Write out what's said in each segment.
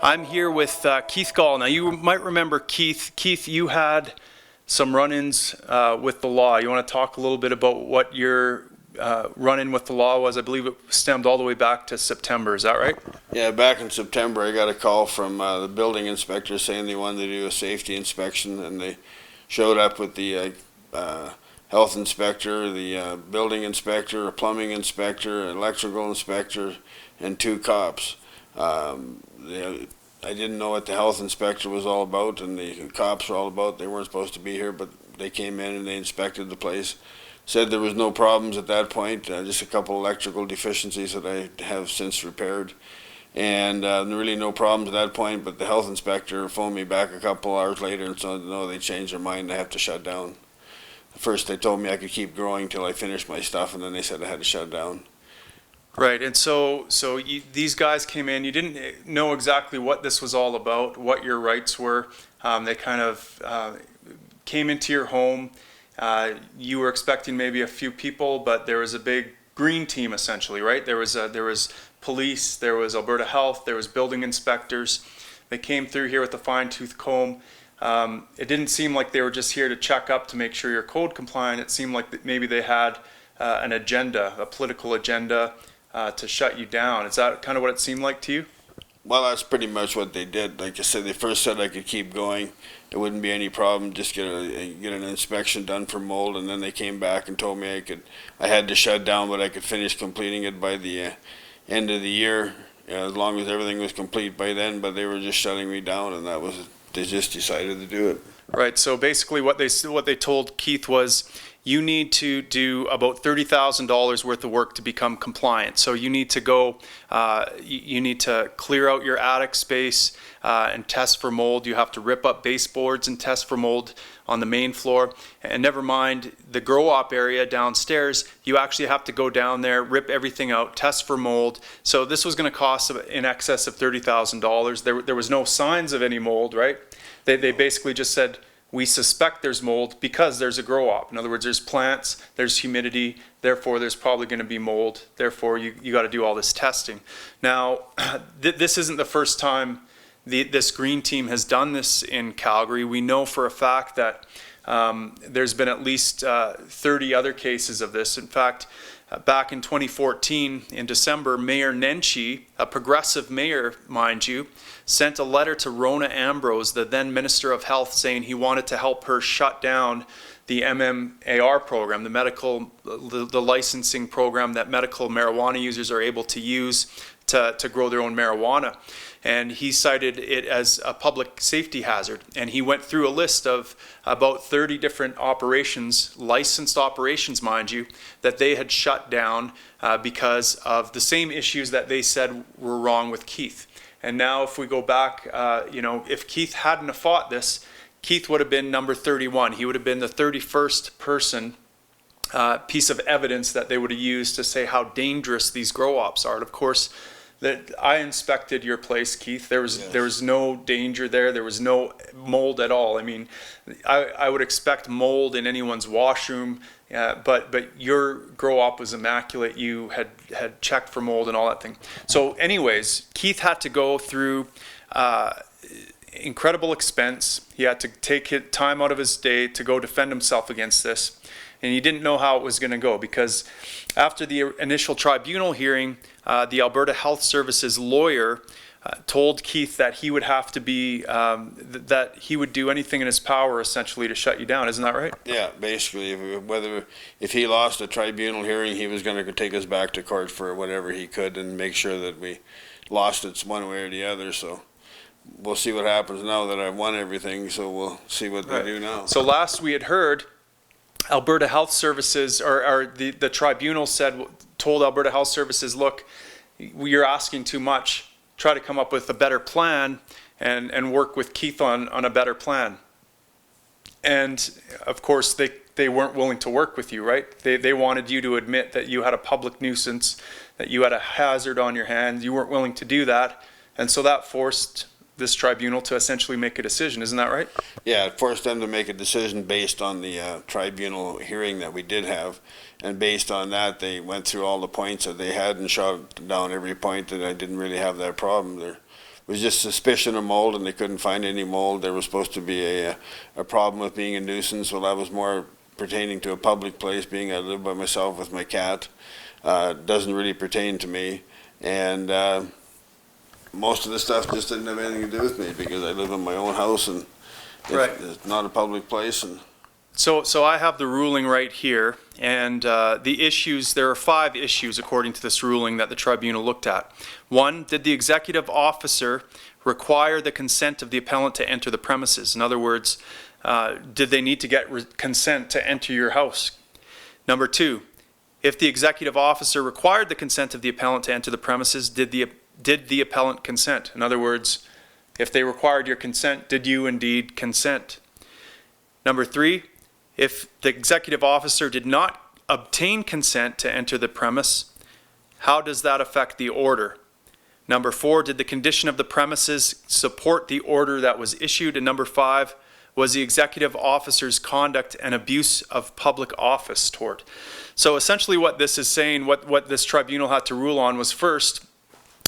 I'm here with Keith Gall. Now, you might remember Keith. Keith, you had some run-ins with the law. You want to talk a little bit about what your run-in with the law was? I believe it stemmed all the way back to September. Is that right? Yeah, back in September, I got a call from the building inspector saying they wanted to do a safety inspection, and they showed up with the health inspector, the building inspector, a plumbing inspector, electrical inspector, and 2 cops. I didn't know what the health inspector was all about and the cops were all about. They weren't supposed to be here, but they came in and they inspected the place. Said there was no problems at that point, just a couple electrical deficiencies that I have since repaired. And really no problems at that point, but the health inspector phoned me back a couple hours later and said, no, they changed their mind, they have to shut down. First they told me I could keep growing till I finished my stuff, and then they said I had to shut down. Right, and so these guys came in. You didn't know exactly what this was all about, what your rights were. They kind of came into your home. You were expecting maybe a few people, but there was a big green team essentially, right? There was police, there was Alberta Health, there was building inspectors. They came through here with a fine-tooth comb. It didn't seem like they were just here to check up to make sure you're code compliant. It seemed like maybe they had an agenda, a political agenda, to shut you down. Is that kind of what it seemed like to you? Well, that's pretty much what they did. Like I said, they first said I could keep going. It wouldn't be any problem. Just get an inspection done for mold, and then they came back and told me I had to shut down, but I could finish completing it by the end of the year, as long as everything was complete by then. But they were just shutting me down, and they just decided to do it. Right. So basically, what they told Keith was, you need to do about $30,000 worth of work to become compliant. So you need to go, you need to clear out your attic space and test for mold. You have to rip up baseboards and test for mold on the main floor. And never mind the grow op area downstairs, you actually have to go down there, rip everything out, test for mold. So this was going to cost in excess of $30,000. There was no signs of any mold, right? They basically just said, we suspect there's mold because there's a grow op. In other words, there's plants, there's humidity, therefore there's probably going to be mold. Therefore, you got to do all this testing. Now, this isn't the first time this green team has done this in Calgary. We know for a fact that there's been at least 30 other cases of this. In fact, back in 2014, in December, Mayor Nenshi, a progressive mayor, mind you, sent a letter to Rona Ambrose, the then Minister of Health, saying he wanted to help her shut down the MMAR program, the licensing program that medical marijuana users are able to use to grow their own marijuana. And he cited it as a public safety hazard. And he went through a list of about 30 different operations, licensed operations, mind you, that they had shut down because of the same issues that they said were wrong with Keith. And now if we go back, if Keith hadn't have fought this, Keith would have been number 31. He would have been the 31st piece of evidence that they would have used to say how dangerous these grow ops are. And of course, that I inspected your place, Keith. There was no danger there. There was no mold at all. I mean, I would expect mold in anyone's washroom, but your grow op was immaculate. You had checked for mold and all that thing. So anyways, Keith had to go through incredible expense. He had to take time out of his day to go defend himself against this. And he didn't know how it was going to go, because after the initial tribunal hearing, the Alberta Health Services lawyer told Keith that he would have to be, that he would do anything in his power essentially to shut you down. Isn't that right? Yeah, basically, if he lost a tribunal hearing, he was going to take us back to court for whatever he could and make sure that we lost it one way or the other. So we'll see what happens now that I've won everything. So we'll see what they do now. So last we had heard, Alberta Health Services, or the tribunal told Alberta Health Services, look, you're asking too much. Try to come up with a better plan and work with Keith on a better plan. And of course, they weren't willing to work with you, right? They wanted you to admit that you had a public nuisance, that you had a hazard on your hands. You weren't willing to do that. And so that forced this tribunal to essentially make a decision. Isn't that right? Yeah, it forced them to make a decision based on the tribunal hearing that we did have. And based on that, they went through all the points that they had and shot down every point that I didn't really have that problem. was just suspicion of mold, and they couldn't find any mold. There was supposed to be a problem with being a nuisance. Well, that was more pertaining to a public place, being I live by myself with my cat. Doesn't really pertain to me. And most of the stuff just didn't have anything to do with me because I live in my own house and it's not a public place. And So I have the ruling right here, and the issues, there are 5 issues according to this ruling that the tribunal looked at. 1, did the executive officer require the consent of the appellant to enter the premises? In other words, did they need to get consent to enter your house? Number 2, if the executive officer required the consent of the appellant to enter the premises, did the appellant consent? In other words, if they required your consent, did you indeed consent? Number 3, if the executive officer did not obtain consent to enter the premise, how does that affect the order? Number 4, did the condition of the premises support the order that was issued? And number 5, was the executive officer's conduct an abuse of public office tort? So essentially what this is saying, what this tribunal had to rule on was, first,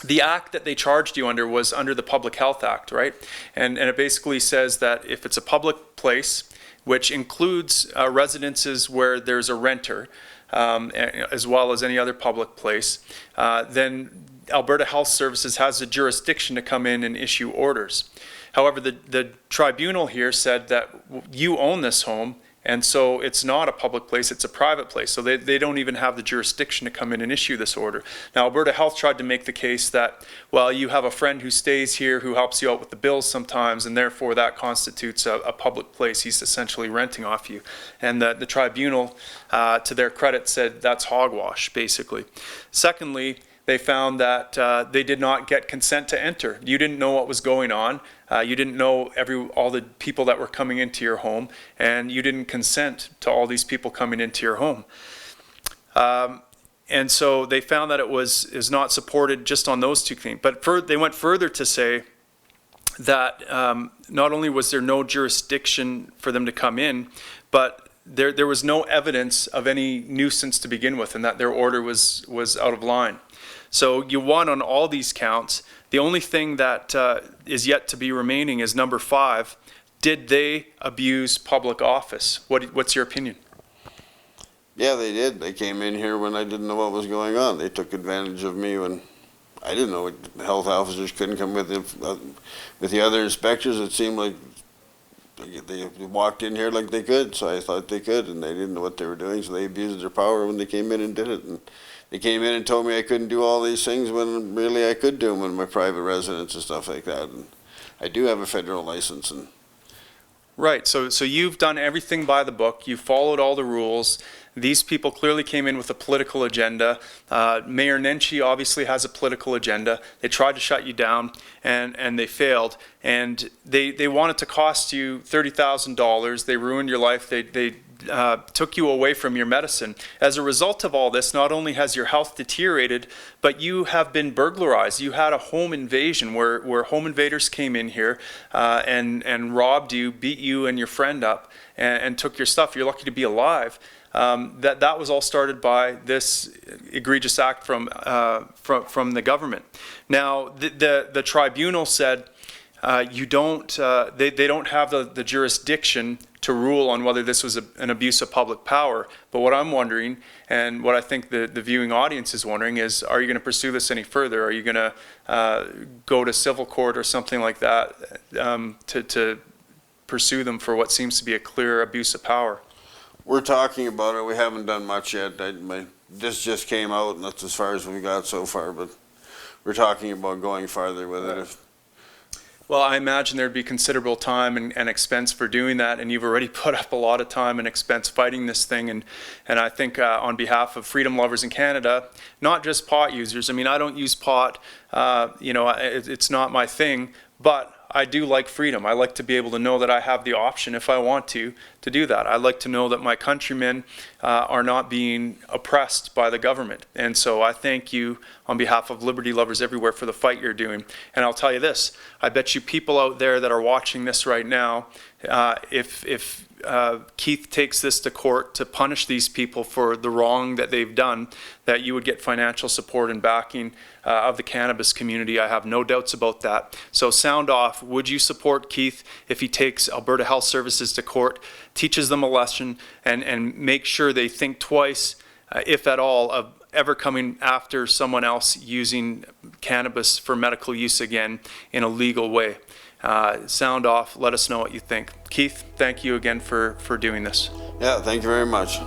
the act that they charged you under was under the Public Health Act, right? And it basically says that if it's a public place, which includes residences where there's a renter, as well as any other public place, then Alberta Health Services has the jurisdiction to come in and issue orders. However, the tribunal here said that you own this home, and so it's not a public place, it's a private place. So they don't even have the jurisdiction to come in and issue this order. Now, Alberta Health tried to make the case that, well, you have a friend who stays here who helps you out with the bills sometimes, and therefore that constitutes a public place. He's essentially renting off you. And the tribunal, to their credit, said that's hogwash, basically. Secondly, they found that they did not get consent to enter. You didn't know what was going on. You didn't know all the people that were coming into your home, and you didn't consent to all these people coming into your home. And so they found that it is not supported just on those 2 things. But they went further to say that not only was there no jurisdiction for them to come in, but there was no evidence of any nuisance to begin with, and that their order was out of line. So you won on all these counts. The only thing that is yet to be remaining is number 5. Did they abuse public office? What's your opinion? yeah, they did. They came in here when I didn't know what was going on. They took advantage of me when I didn't know it. The health officers couldn't come with the other inspectors. It seemed like they walked in here like they could, so I thought they could, and they didn't know what they were doing, so they abused their power when they came in and did it. And they came in and told me I couldn't do all these things when really I could do them in my private residence and stuff like that. And I do have a federal license. And right, so you've done everything by the book. You followed all the rules. These people clearly came in with a political agenda. Mayor Nenshi obviously has a political agenda. They tried to shut you down, and they failed. And they wanted to cost you $30,000. They ruined your life. They took you away from your medicine. As a result of all this, not only has your health deteriorated, but you have been burglarized. You had a home invasion where home invaders came in here and robbed you, beat you and your friend up, and took your stuff. You're lucky to be alive. That was all started by this egregious act from the government. Now, the tribunal said they don't have the jurisdiction to rule on whether this was an abuse of public power. But what I'm wondering, and what I think the viewing audience is wondering, is are you going to pursue this any further? Are you going to go to civil court or something like that to pursue them for what seems to be a clear abuse of power? we're talking about it. We haven't done much yet. This just came out, and that's as far as we got so far, but we're talking about going farther with it. Well, I imagine there'd be considerable time and expense for doing that, and you've already put up a lot of time and expense fighting this thing, and I think on behalf of freedom lovers in Canada, not just pot users. I mean, I don't use pot, it's not my thing, but I do like freedom. I like to be able to know that I have the option, if I want to do that. I like to know that my countrymen are not being oppressed by the government. And so I thank you on behalf of liberty lovers everywhere for the fight you're doing. And I'll tell you this, I bet you people out there that are watching this right now, if Keith takes this to court to punish these people for the wrong that they've done, that you would get financial support and backing of the cannabis community. I have no doubts about that. So sound off. Would you support Keith if he takes Alberta Health Services to court, teaches them a lesson, and make sure they think twice, if at all, of ever coming after someone else using cannabis for medical use again in a legal way? Sound off. Let us know what you think. Keith, thank you again for doing this. Yeah, thank you very much.